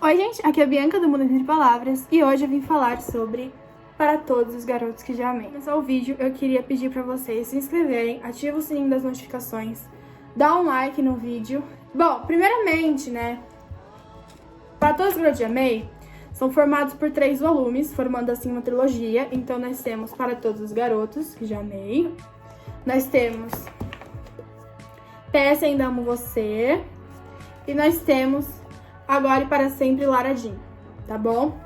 Oi gente, aqui é a Bianca do Mundo Entre Palavras e hoje eu vim falar sobre Para Todos os Garotos que Já Amei. Antes de começar o vídeo, eu queria pedir pra vocês se inscreverem, ativa o sininho das notificações, dá um like no vídeo. Bom, primeiramente, né, Para Todos os Garotos que Já Amei são formados por 3 volumes, formando assim uma trilogia. Então nós temos Para Todos os Garotos que Já Amei, nós temos PS Ainda Amo Você e nós temos Agora e Para Sempre, Lara Jean, tá bom?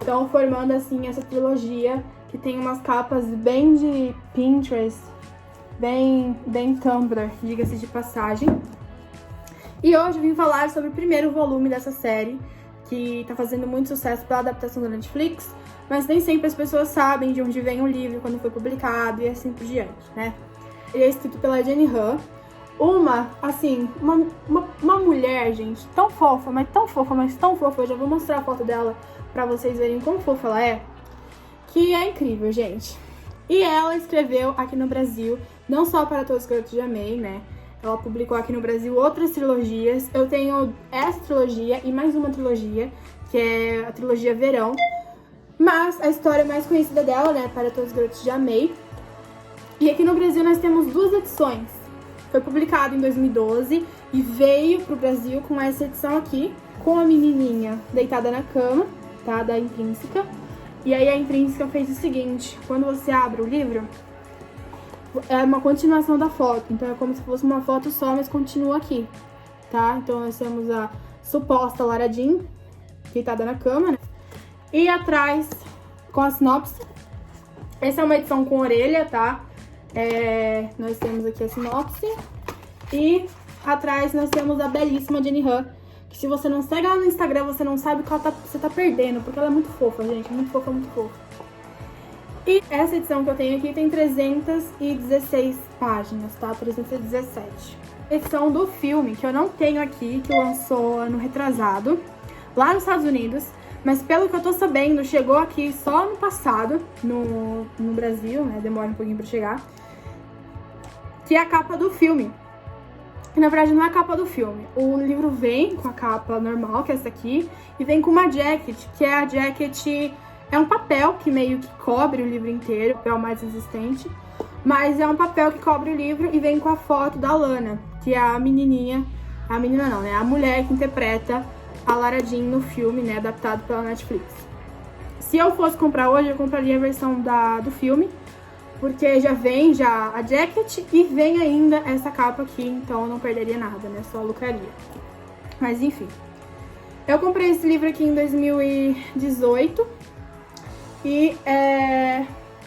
Então, formando assim essa trilogia, que tem umas capas bem de Pinterest, bem Tumblr, diga-se de passagem. E hoje eu vim falar sobre o primeiro volume dessa série, que tá fazendo muito sucesso pela adaptação da Netflix, mas nem sempre as pessoas sabem de onde vem o livro, quando foi publicado e assim por diante, né? Ele é escrito pela Jenny Han. Uma mulher, gente, tão fofa, mas tão fofa, mas tão fofa. Eu já vou mostrar a foto dela pra vocês verem como fofa ela é. Que é incrível, gente. E ela escreveu aqui no Brasil, não só Para Todos os Garotos que Já Amei, né? Ela publicou aqui no Brasil outras trilogias. Eu tenho essa trilogia e mais uma trilogia, que é a trilogia Verão. Mas a história mais conhecida dela, né? Para Todos os Garotos que Já Amei. E aqui no Brasil nós temos 2 edições. Foi publicado em 2012 e veio pro Brasil com essa edição aqui, com a menininha deitada na cama, tá? Da Intrínseca. E aí a Intrínseca fez o seguinte: quando você abre o livro, é uma continuação da foto. Então é como se fosse uma foto só, mas continua aqui, tá? Então nós temos a suposta Lara Jean, deitada na cama, né? E atrás, com a sinopse. Essa é uma edição com orelha, tá? Nós temos aqui a sinopse e atrás nós temos a belíssima Jenny Han, que se você não segue ela no Instagram, você não sabe o que você tá perdendo, porque ela é muito fofa, gente, muito fofa, muito fofa. E essa edição que eu tenho aqui tem 316 páginas, tá? 317. Edição do filme, que eu não tenho aqui, que lançou ano retrasado, lá nos Estados Unidos. Mas pelo que eu tô sabendo, chegou aqui só ano passado, no Brasil, né? Demora um pouquinho pra chegar. Que é a capa do filme. Que na verdade não é a capa do filme. O livro vem com a capa normal, que é essa aqui, e vem com uma jacket, que é a jacket... É um papel que meio que cobre o livro inteiro, papel mais resistente. Mas é um papel que cobre o livro e vem com a foto da Lana, que é a menininha... A menina não, né? A mulher que interpreta a Lara Jean no filme, né, adaptado pela Netflix. Se eu fosse comprar hoje, eu compraria a versão do filme, porque já vem a jacket e vem ainda essa capa aqui, então eu não perderia nada, né, só lucraria. Mas enfim. Eu comprei esse livro aqui em 2018 e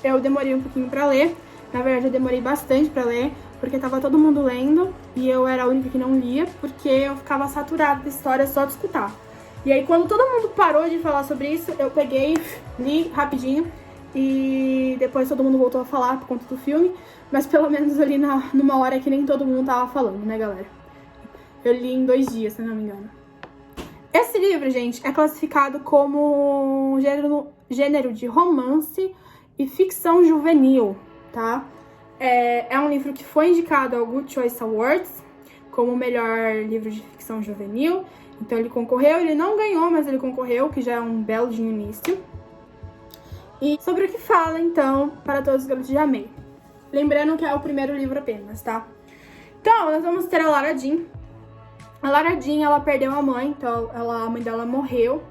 eu demorei um pouquinho pra ler. Na verdade, eu demorei bastante pra ler, porque tava todo mundo lendo e eu era a única que não lia, porque eu ficava saturada da história só de escutar. E aí, quando todo mundo parou de falar sobre isso, eu peguei, li rapidinho e depois todo mundo voltou a falar por conta do filme, mas pelo menos ali numa hora que nem todo mundo tava falando, né, galera? Eu li em 2 dias, se não me engano. Esse livro, gente, é classificado como gênero de romance e ficção juvenil, tá? É um livro que foi indicado ao Good Choice Awards como o melhor livro de ficção juvenil. Então ele concorreu, ele não ganhou, mas ele concorreu, que já é um belo de início. E sobre o que fala, então, Para Todos os Garotos que Já Amei. Lembrando que é o primeiro livro apenas, tá? Então, nós vamos ter a Lara Jean. A Lara Jean, ela perdeu a mãe, então a mãe dela morreu.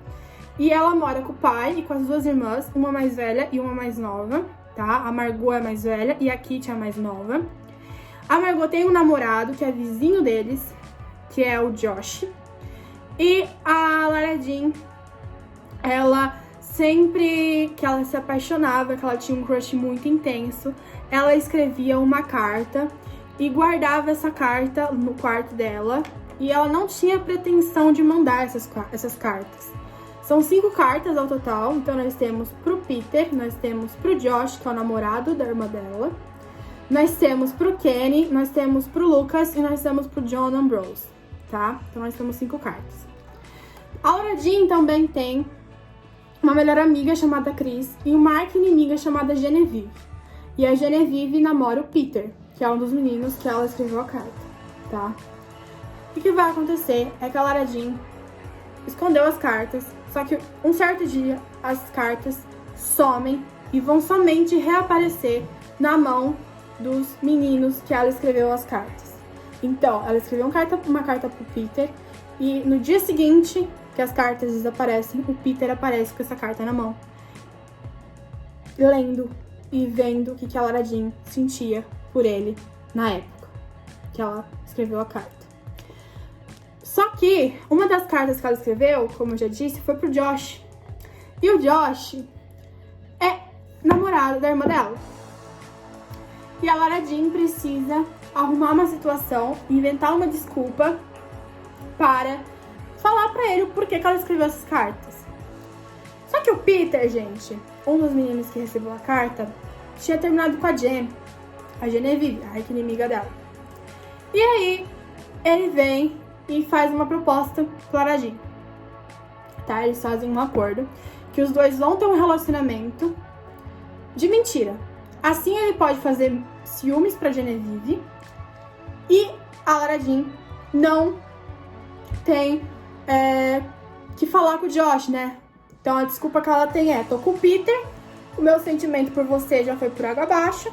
E ela mora com o pai e com as 2 irmãs, uma mais velha e uma mais nova. Tá? A Margot é a mais velha e a Kitty é a mais nova. A Margot tem um namorado que é vizinho deles, que é o Josh. E a Lara Jean, ela sempre que ela se apaixonava, que ela tinha um crush muito intenso, ela escrevia uma carta e guardava essa carta no quarto dela. E ela não tinha pretensão de mandar essas cartas. São 5 cartas ao total, então nós temos pro Peter, nós temos pro Josh, que é o namorado da irmã dela, nós temos pro Kenny, nós temos pro Lucas e nós temos pro John Ambrose, tá? Então nós temos 5 cartas. A Lara Jean também tem uma melhor amiga chamada Chris e uma arqui-inimiga chamada Genevieve. E a Genevieve namora o Peter, que é um dos meninos que ela escreveu a carta, tá? O que vai acontecer é que a Lara Jean escondeu as cartas, só que um certo dia as cartas somem e vão somente reaparecer na mão dos meninos que ela escreveu as cartas. Então, ela escreveu uma carta pro Peter e no dia seguinte que as cartas desaparecem, o Peter aparece com essa carta na mão, lendo e vendo o que a Lara Jean sentia por ele na época que ela escreveu a carta. Só que uma das cartas que ela escreveu, como eu já disse, foi pro Josh. E o Josh é namorado da irmã dela. E a Lara Jean precisa arrumar uma situação, inventar uma desculpa para falar pra ele o porquê que ela escreveu essas cartas. Só que o Peter, gente, um dos meninos que recebeu a carta, tinha terminado com a Genevieve, a inimiga dela. E aí, ele vem e faz uma proposta pra Lara Jean. Tá? Eles fazem um acordo que os dois vão ter um relacionamento de mentira. Assim ele pode fazer ciúmes pra Genevieve e a Lara Jean não tem que falar com o Josh, né? Então a desculpa que ela tem é: tô com o Peter, o meu sentimento por você já foi por água abaixo,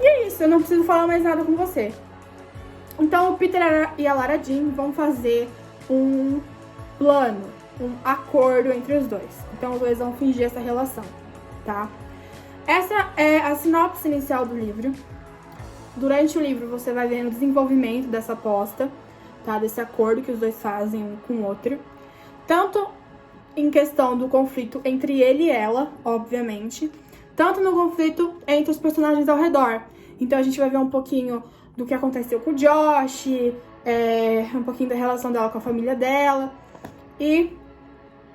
e é isso, eu não preciso falar mais nada com você. Então o Peter e a Lara Jean vão fazer um plano, um acordo entre os dois. Então os dois vão fingir essa relação, tá? Essa é a sinopse inicial do livro. Durante o livro você vai vendo o desenvolvimento dessa aposta, tá? Desse acordo que os dois fazem um com o outro. Tanto em questão do conflito entre ele e ela, obviamente, tanto no conflito entre os personagens ao redor. Então a gente vai ver um pouquinho do que aconteceu com o Josh, um pouquinho da relação dela com a família dela e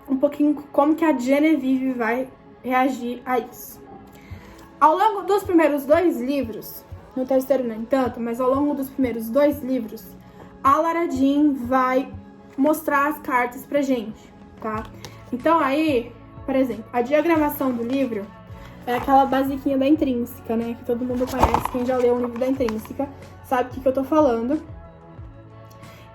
um pouquinho como que a Genevieve vai reagir a isso. Ao longo dos primeiros 2 livros, no terceiro nem tanto, mas ao longo dos primeiros 2 livros, a Lara Jean vai mostrar as cartas pra gente, tá? Então aí, por exemplo, a diagramação do livro é aquela basiquinha da Intrínseca, né? Que todo mundo conhece, quem já leu o livro da Intrínseca sabe o que eu tô falando.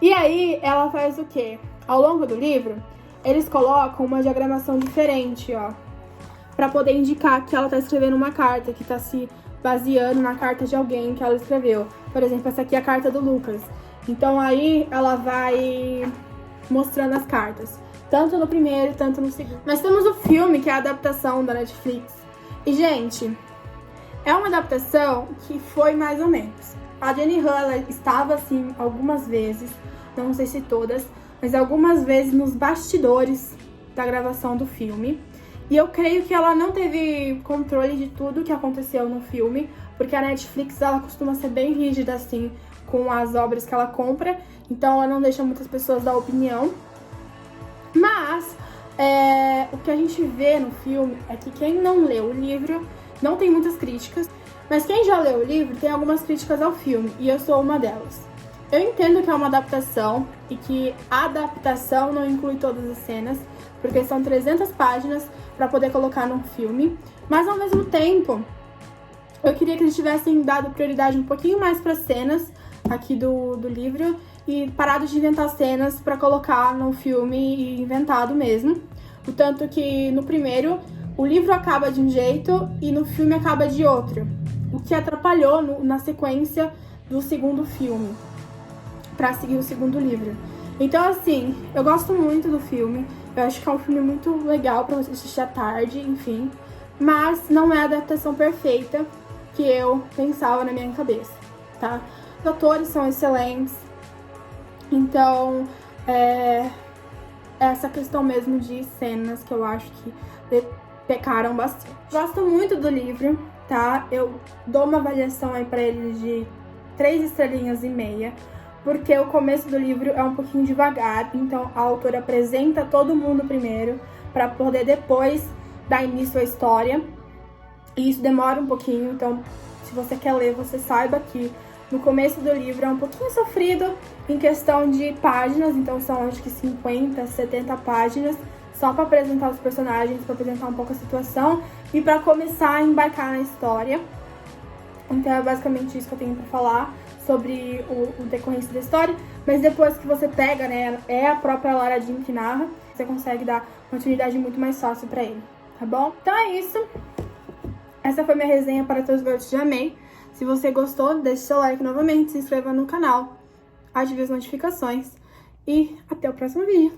E aí, ela faz o quê? Ao longo do livro, eles colocam uma diagramação diferente, ó, pra poder indicar que ela tá escrevendo uma carta, que tá se baseando na carta de alguém que ela escreveu. Por exemplo, essa aqui é a carta do Lucas. Então aí, ela vai mostrando as cartas, tanto no primeiro, tanto no segundo. Nós temos o filme, que é a adaptação da Netflix. E, gente, é uma adaptação que foi mais ou menos. A Jenny Han, ela estava, assim, algumas vezes, não sei se todas, mas algumas vezes nos bastidores da gravação do filme. E eu creio que ela não teve controle de tudo que aconteceu no filme, porque a Netflix, ela costuma ser bem rígida, assim, com as obras que ela compra. Então, ela não deixa muitas pessoas dar opinião. Mas o que a gente vê no filme é que quem não leu o livro não tem muitas críticas, mas quem já leu o livro tem algumas críticas ao filme, e eu sou uma delas. Eu entendo que é uma adaptação e que a adaptação não inclui todas as cenas, porque são 300 páginas para poder colocar num filme, mas ao mesmo tempo eu queria que eles tivessem dado prioridade um pouquinho mais para as cenas aqui do livro e parado de inventar cenas para colocar no filme e inventado mesmo. O tanto que no primeiro o livro acaba de um jeito e no filme acaba de outro, o que atrapalhou na sequência do segundo filme, para seguir o segundo livro. Então, assim, eu gosto muito do filme, eu acho que é um filme muito legal para você assistir à tarde, enfim, mas não é a adaptação perfeita que eu pensava na minha cabeça, tá? Os atores são excelentes, então essa questão mesmo de cenas que eu acho que pecaram bastante. Gosto muito do livro, tá? Eu dou uma avaliação aí pra ele de 3,5 estrelinhas, porque o começo do livro é um pouquinho devagar, então a autora apresenta todo mundo primeiro, pra poder depois dar início à história, e isso demora um pouquinho, então se você quer ler, você saiba que no começo do livro é um pouquinho sofrido em questão de páginas, então são acho que 50, 70 páginas, só para apresentar os personagens, para apresentar um pouco a situação e para começar a embarcar na história. Então é basicamente isso que eu tenho para falar sobre o decorrência da história. mas depois que você pega, né, é a própria Lara Jean que narra, você consegue dar uma utilidade muito mais fácil pra ele, tá bom? Então é isso. Essa foi minha resenha para Teus Garotos de Amei. Se você gostou, deixe seu like novamente, se inscreva no canal, ative as notificações e até o próximo vídeo.